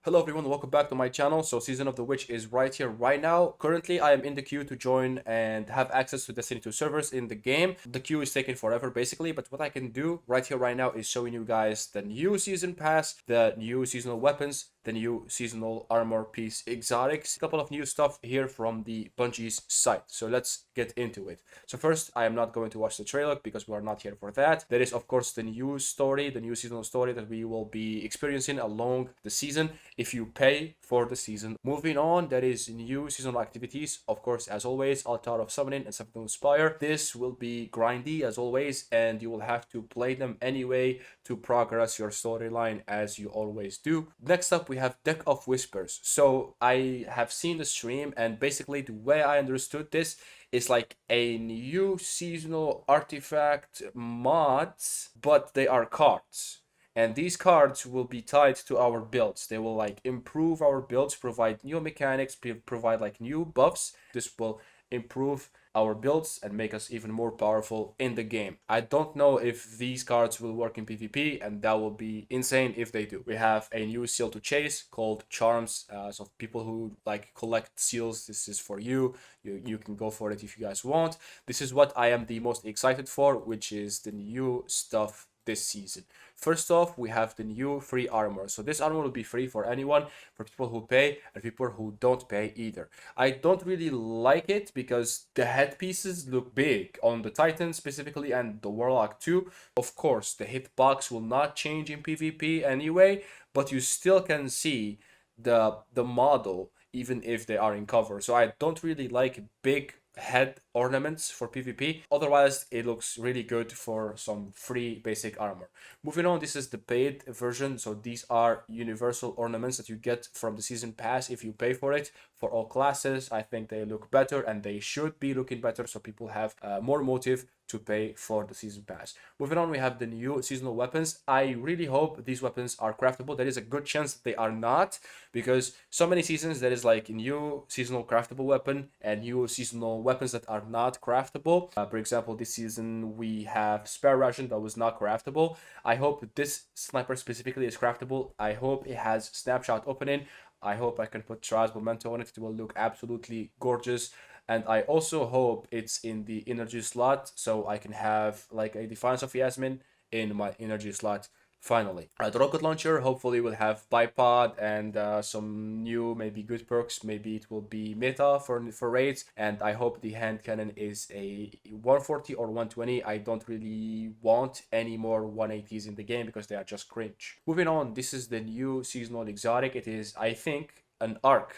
Hello everyone, welcome back to my channel. So Season of the Witch is right here right now. Currently I am in the queue to join and have access to Destiny 2 servers in the game. The queue is taking forever basically, but what I can do right here right now is showing you guys the new season pass, the new seasonal weapons, the new seasonal armor piece exotics, a couple of new stuff here from the Bungie's site. So let's get into it. So first, I am not going to watch the trailer because we are not here for that. There is of course the new story, the new seasonal story that we will be experiencing along the season if you pay for the season. Moving on, there is new seasonal activities. Of course, as always, Altar of Summoning and Something to Inspire. This will be grindy as always, and you will have to play them anyway to progress your storyline as you always do. Next up, we have Deck of Whispers. So I have seen the stream, and basically the way I understood this is like a new seasonal artifact mods, but they are cards. And these cards will be tied to our builds. They will like improve our builds, provide new mechanics, provide like new buffs. This will improve our builds and make us even more powerful in the game. I don't know if these cards will work in PvP, and that will be insane if they do. We have a new seal to chase called Charms. So people who like collect seals, this is for you. You can go for it if you guys want. This is what I am the most excited for, which is the new stuff this season. First off, we have the new free armor. So this armor will be free for anyone, for people who pay and people who don't pay either. I don't really like it because the headpieces look big on the Titan specifically and the Warlock too. Of course, the hitbox will not change in PvP anyway, but you still can see the model even if they are in cover. So I don't really like big head ornaments for PvP. Otherwise, it looks really good for some free basic armor. Moving on, this is the paid version. So these are universal ornaments that you get from the season pass if you pay for it. For all classes, I think they look better and they should be looking better so people have more motive to pay for the season pass. Moving on, we have the new seasonal weapons. I really hope these weapons are craftable. There is a good chance that they are not, because so many seasons there is like a new seasonal craftable weapon and new seasonal weapons that are not craftable. For example, this season we have Spare Ration that was not craftable. I hope this sniper specifically is craftable. I hope it has snapshot opening. I hope I can put Trials Memento on it. It will look absolutely gorgeous. And I also hope it's in the energy slot so I can have like a Defiance of Yasmin in my energy slot finally. The rocket launcher hopefully will have bipod and some new maybe good perks. Maybe it will be meta for raids, and I hope the hand cannon is a 140 or 120. I don't really want any more 180s in the game because they are just cringe. Moving on, this is the new seasonal exotic. It is, I think, an arc.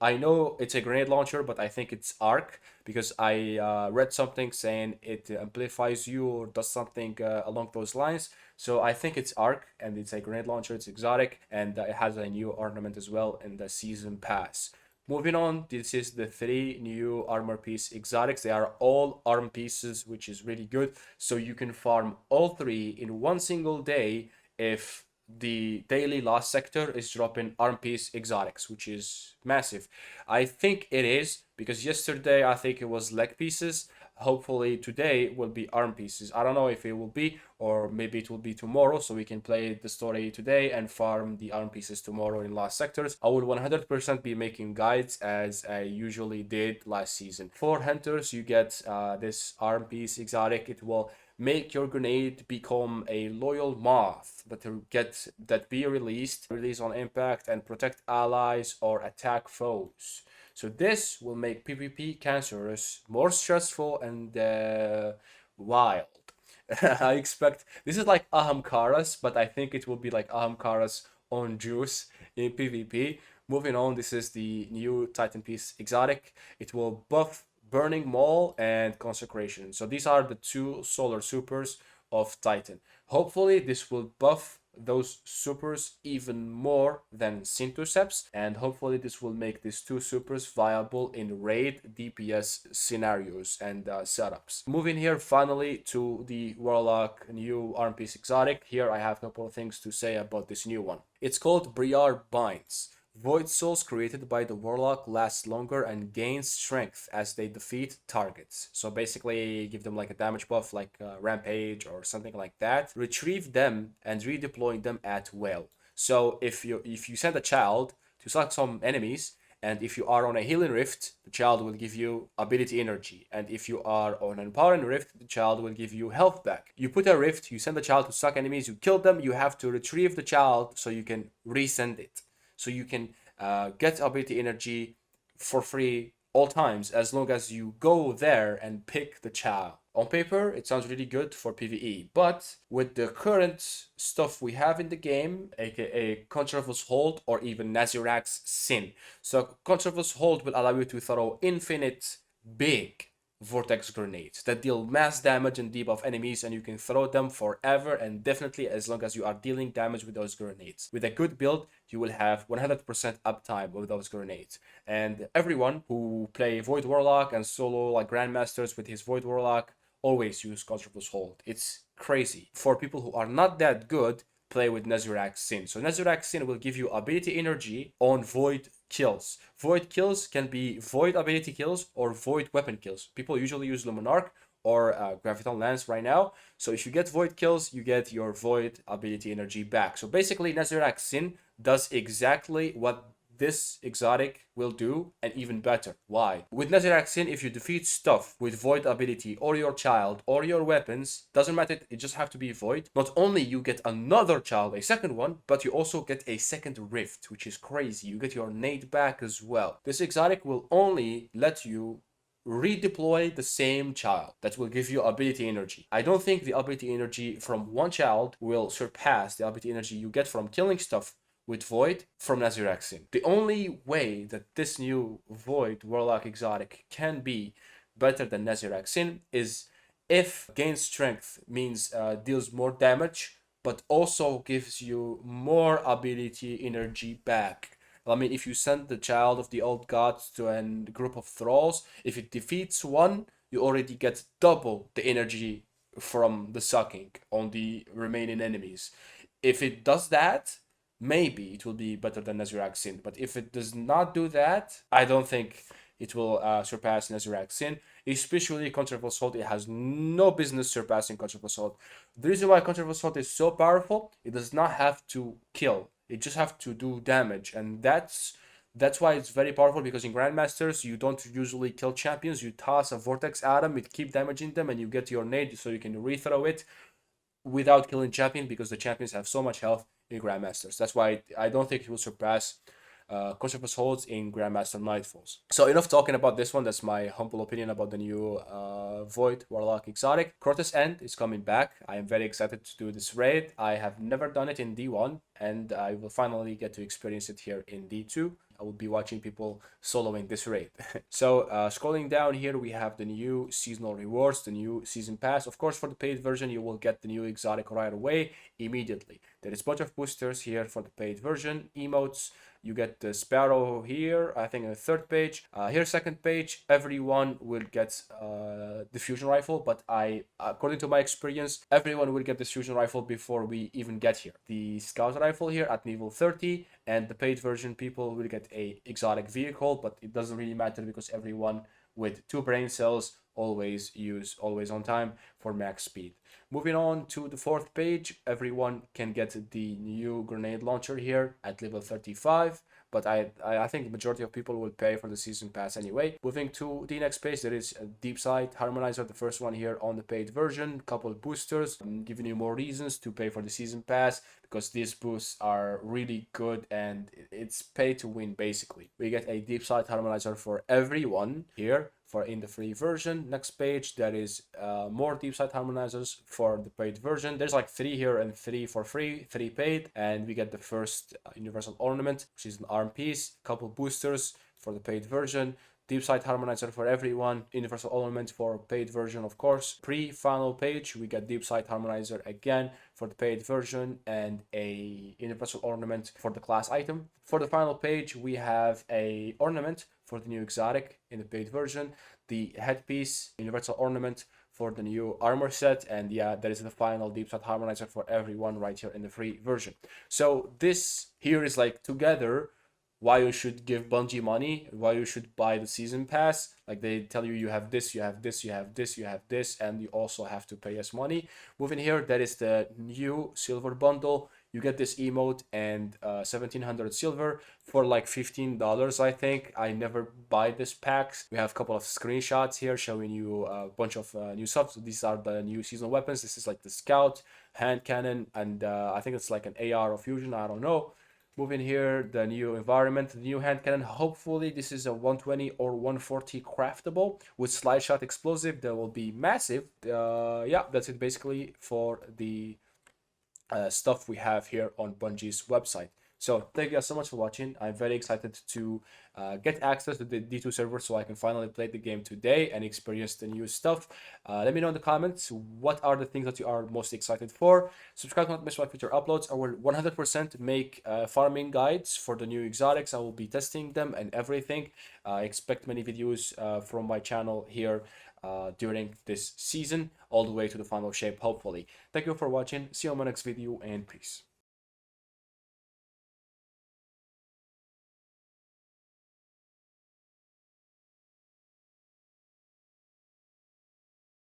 I know it's a grenade launcher, but I think it's arc because I read something saying it amplifies you or does something along those lines. So I think it's arc, and it's a grenade launcher. It's exotic, and it has a new ornament as well in the season pass. Moving on, this is the 3 new armor piece exotics. They are all arm pieces, which is really good. So you can farm all 3 in one single day if the daily last sector is dropping arm piece exotics, which is massive. I think it is because yesterday I think it was leg pieces. Hopefully today will be arm pieces. I don't know if it will be, or maybe it will be tomorrow, so we can play the story today and farm the arm pieces tomorrow in last sectors. I will 100% be making guides as I usually did last season. For hunters, you get this arm piece exotic. It will make your grenade become a loyal moth that be release on impact and protect allies or attack foes. So this will make PvP cancerous more stressful and wild. I expect this is like Ahamkaras, but I think it will be like Ahamkaras on juice in PvP. Moving on, this is the new Titan piece exotic. It will buff Burning Maul and Consecration. So these are the 2 solar supers of Titan. Hopefully this will buff those supers even more than Syntoceps, and hopefully this will make these 2 supers viable in raid DPS scenarios and setups. Moving here finally to the Warlock new arm piece exotic. Here I have a couple of things to say about this new one. It's called Briar Binds. Void Souls created by the Warlock last longer and gain strength as they defeat targets. So basically give them like a damage buff like Rampage or something like that. Retrieve them and redeploy them at will. So if you send a child to suck some enemies, and if you are on a healing rift, the child will give you ability energy. And if you are on an empowering rift, the child will give you health back. You put a rift, you send the child to suck enemies, you kill them, you have to retrieve the child so you can resend it. So you can get ability energy for free all times as long as you go there and pick the child. On paper, it sounds really good for PvE, but with the current stuff we have in the game, aka Controver's Hold or even Nazirak's Sin. So Controver's Hold will allow you to throw infinite big vortex grenades that deal mass damage and debuff enemies, and you can throw them forever and definitely as long as you are dealing damage with those grenades. With a good build, you will have 100% uptime with those grenades. And everyone who play Void Warlock and solo like Grandmasters with his Void Warlock always use Controver's Hold. It's crazy. For people who are not that good, play with Nazirak's Sin. So Nazirak's Sin will give you ability energy on Void kills. Void kills can be Void ability kills or Void weapon kills. People usually use Luminarch or Graviton Lance right now. So if you get Void kills, you get your Void ability energy back. So basically, Nazirak's Sin does exactly what this exotic will do, and even better. Why? With Nazirak's Sin, if you defeat stuff with Void ability or your child or your weapons, doesn't matter, it just have to be Void. Not only you get another child, a second one, but you also get a second rift, which is crazy. You get your nade back as well. This exotic will only let you redeploy the same child that will give you ability energy. I don't think the ability energy from one child will surpass the ability energy you get from killing stuff with Void from Nazirak's Sin. The only way that this new Void Warlock exotic can be better than Nazirak's Sin is if gain strength means deals more damage, but also gives you more ability energy back. I mean, if you send the child of the old gods to a group of thralls, if it defeats one, you already get double the energy from the sucking on the remaining enemies. If it does that, maybe it will be better than Nazirak's Sin. But if it does not do that, I don't think it will surpass Nazirak's Sin. Especially Controversial Assault, it has no business surpassing Controversial Assault. The reason why Controversial Assault is so powerful, it does not have to kill. It just have to do damage, and that's why it's very powerful, because in Grandmasters, you don't usually kill champions. You toss a Vortex at them, it keep damaging them, and you get your nade so you can rethrow it without killing champion, because the champions have so much health in Grandmasters. That's why I don't think it will surpass Controversial Holds in Grandmaster Nightfalls. So enough talking about this one. That's my humble opinion about the new Void Warlock exotic. Crota's End is coming back. I am very excited to do this raid. I have never done it in D1, and I will finally get to experience it here in D2. I will be watching people soloing this raid. So scrolling down here, we have the new seasonal rewards, the new season pass. Of course, for the paid version, you will get the new exotic right away, immediately. There is a bunch of boosters here for the paid version, emotes. You get the Sparrow here, I think on the third page. Here, second page, everyone will get the fusion rifle, but according to my experience, everyone will get the fusion rifle before we even get here. The scout rifle here at level 30, and the paid version people will get a exotic vehicle, but it doesn't really matter because everyone with 2 brain cells always on time for max speed. Moving on to the fourth page, everyone can get the new grenade launcher here at level 35, but I think the majority of people will pay for the season pass anyway. Moving to the next page, there is a deep sight harmonizer, the first one here on the paid version, couple of boosters. I'm giving you more reasons to pay for the season pass because these boosts are really good and it's pay to win basically. We get a deep sight harmonizer for everyone here for in the free version. Next page, there is more deep sight harmonizers for the paid version. There's like 3 here and 3 for free, 3 paid, and we get the first universal ornament, which is an arm piece, couple boosters for the paid version, deep sight harmonizer for everyone, universal ornament for paid version, of course. Pre-final page, we get deep sight harmonizer again for the paid version and a universal ornament for the class item. For the final page, we have a ornament for the new exotic in the paid version, the headpiece, universal ornament for the new armor set, and yeah, that is the final deep sight harmonizer for everyone right here in the free version. So this here is like together why you should give Bungie money, why you should buy the season pass. Like they tell you, you have this, you have this, you have this, you have this, and you also have to pay us money. Moving here, that is the new silver bundle. you get this emote and 1700 silver for like $15, I think. I never buy this packs. We have a couple of screenshots here showing you a bunch of new stuff. So these are the new seasonal weapons. This is like the scout, hand cannon, and I think it's like an AR or fusion, I don't know. Moving here, the new environment, the new hand cannon. Hopefully this is a 120 or 140 craftable with slide shot explosive that will be massive. Yeah, that's it basically for the stuff we have here on Bungie's website. So thank you guys so much for watching. I'm very excited to get access to the D2 server so I can finally play the game today and experience the new stuff. Let me know in the comments what are the things that you are most excited for. Subscribe to not miss my future uploads. I will 100% make farming guides for the new exotics. I will be testing them and everything. Expect many videos from my channel here during this season all the way to the final shape, hopefully. Thank you for watching. See you on my next video, and peace.